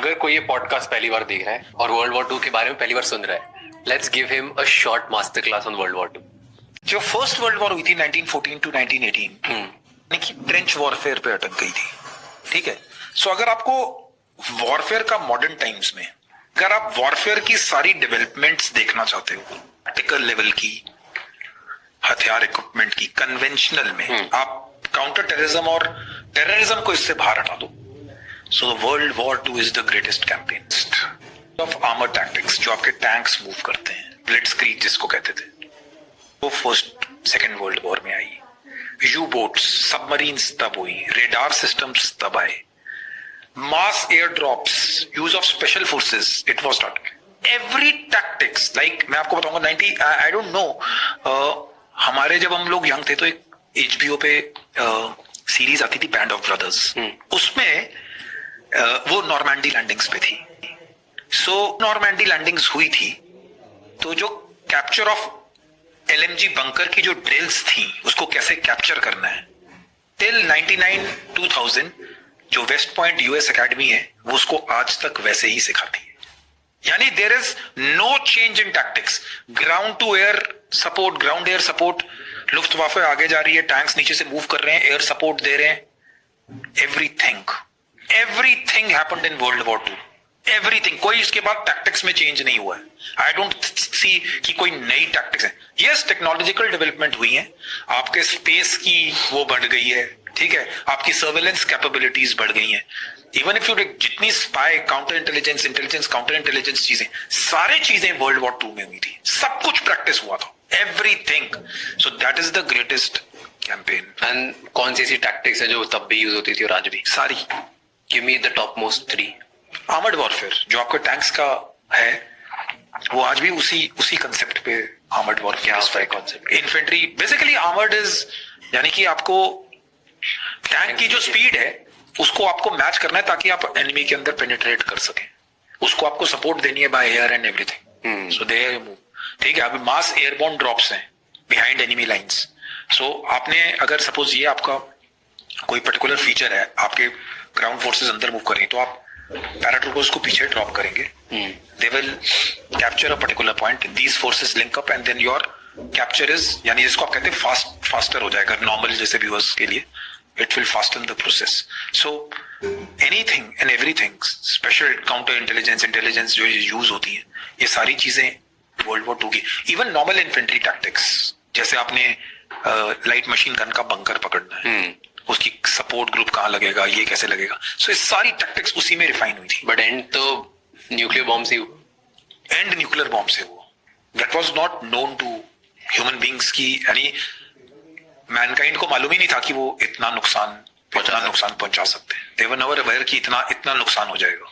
अगर कोई ये पॉडकास्ट पहली बार देख रहा है और वर्ल्ड वॉर 2 के बारे में पहली बार सुन रहा है, let's give him a short master class on world war 2। जो फर्स्ट वर्ल्ड वॉर हुई थी 1914 टू 1918 यानी कि ट्रेंच वॉरफेयर पे अटक गई थी। ठीक है, सो अगर आपको वॉरफेयर का मॉडर्न टाइम्स में, अगर आप वॉरफेयर की सारी डेवलपमेंट्स देखना चाहते हो, टैक्टिकल लेवल की, हथियार इक्विपमेंट की, कन्वेंशनल में, आप काउंटर टेररिज्म और टेररिज्म को इससे बाहर हटा दो। So world war 2 is the greatest campaign of armour tactics, जो आपके टैंक्स मूव करते हैं, ब्लिट्जक्रीग जिसको कहते थे, वो फर्स्ट सेकेंड वर्ल्ड वॉर में आई। यू बोट्स, सबमरीन्स तब हुई, रेडार सिस्टम्स तब आए, mass air drops, use of special forces, it was not every tactics. Like मैं आपको बताऊंगा 90 आई डोंट नो, हमारे जब हम लोग यंग थे तो एक HBO पे सीरीज आती थी बैंड ऑफ ब्रदर्स, उसमें वो नॉर्मैंडी लैंडिंग्स पे थी। सो नॉर्मैंडी लैंडिंग्स हुई थी तो जो कैप्चर ऑफ LMG बंकर की जो ड्रिल्स थी उसको कैसे कैप्चर करना है, टिल 99-2000 जो वेस्ट पॉइंट US एकेडमी है वो उसको आज तक वैसे ही सिखाती है। यानी there is no change in tactics, ground to air support, ground air support, Luftwaffe आगे जा रही है, टैंक्स नीचे से मूव कर रहे हैं, एयर सपोर्ट दे रहे हैं, everything happened in world war 2, everything. कोई इसके बाद टैक्टिक्स में चेंज नहीं हुआ है। आई डोंट सी कि कोई नई टैक्टिक्स है। यस, टेक्नोलॉजिकल डेवलपमेंट हुई है, आपके स्पेस की वो बढ़ गई है, ठीक है, आपकी सर्वेलेंस कैपेबिलिटीज बढ़ गई हैं। इवन इफ यू जितनी spy, counter intelligence, counter intelligence चीजें, सारी चीजें वर्ल्ड वॉर 2 में हुई थी, सब कुछ प्रैक्टिस हुआ था, everything. So that is the greatest campaign. And कौन सी ऐसी टैक्टिक्स है जो तब भी यूज होती थी और आज भी? सारी। Give me the top most 3। Armoured warfare जो आपका टैंक्स का है, वो आज भी उसी कंसेप्ट पे armoured warfare concept. Infantry basically armoured is, यानी कि आपको टैंक की जो स्पीड है उसको आपको मैच करना है ताकि आप एनिमी के अंदर पेनिट्रेट कर सकें। उसको आपको सपोर्ट देनी है by air and everything. So they move, ठीक है। अभी मास एयरबोर्न ड्रॉप्स हैं बिहाइंड एनिमी लाइंस। सो आपने अगर सपोज ये आपका कोई पर्टिकुलर फीचर है, आपके ग्राउंड फोर्सेस अंदर मूव कर रही हैं, तो आप पैराट्रूपर्स को पीछे ड्रॉप करेंगे, they will capture a particular point, these forces link up and then your capture is, यानी जिसको आप कहते हैं फास्टर हो जाएगा नॉर्मल जैसे व्यूअर्स के लिए, it will fasten the process. So anything and everything, special counter intelligence जो यूज होती है, ये सारी चीजें वर्ल्ड वॉर 2 की। इवन नॉर्मल इन्फेंट्री टैक्टिक्स, जैसे आपने लाइट मशीन गन का बंकर पकड़ना है, उसकी सपोर्ट ग्रुप कहाँ लगेगा, ये कैसे लगेगा, सो ये सारी टैक्टिक्स उसी में रिफाइन हुई थी। बट एंड तो न्यूक्लियर बॉम्ब से, एंड न्यूक्लियर बॉम्ब से वो that was not known to human beings की, यानी मैनकाइंड को मालूम ही नहीं था कि वो इतना नुकसान पहुंचा सकते हैं। दे वर नेवर अवेयर कि इतना नुकसान हो जाएगा।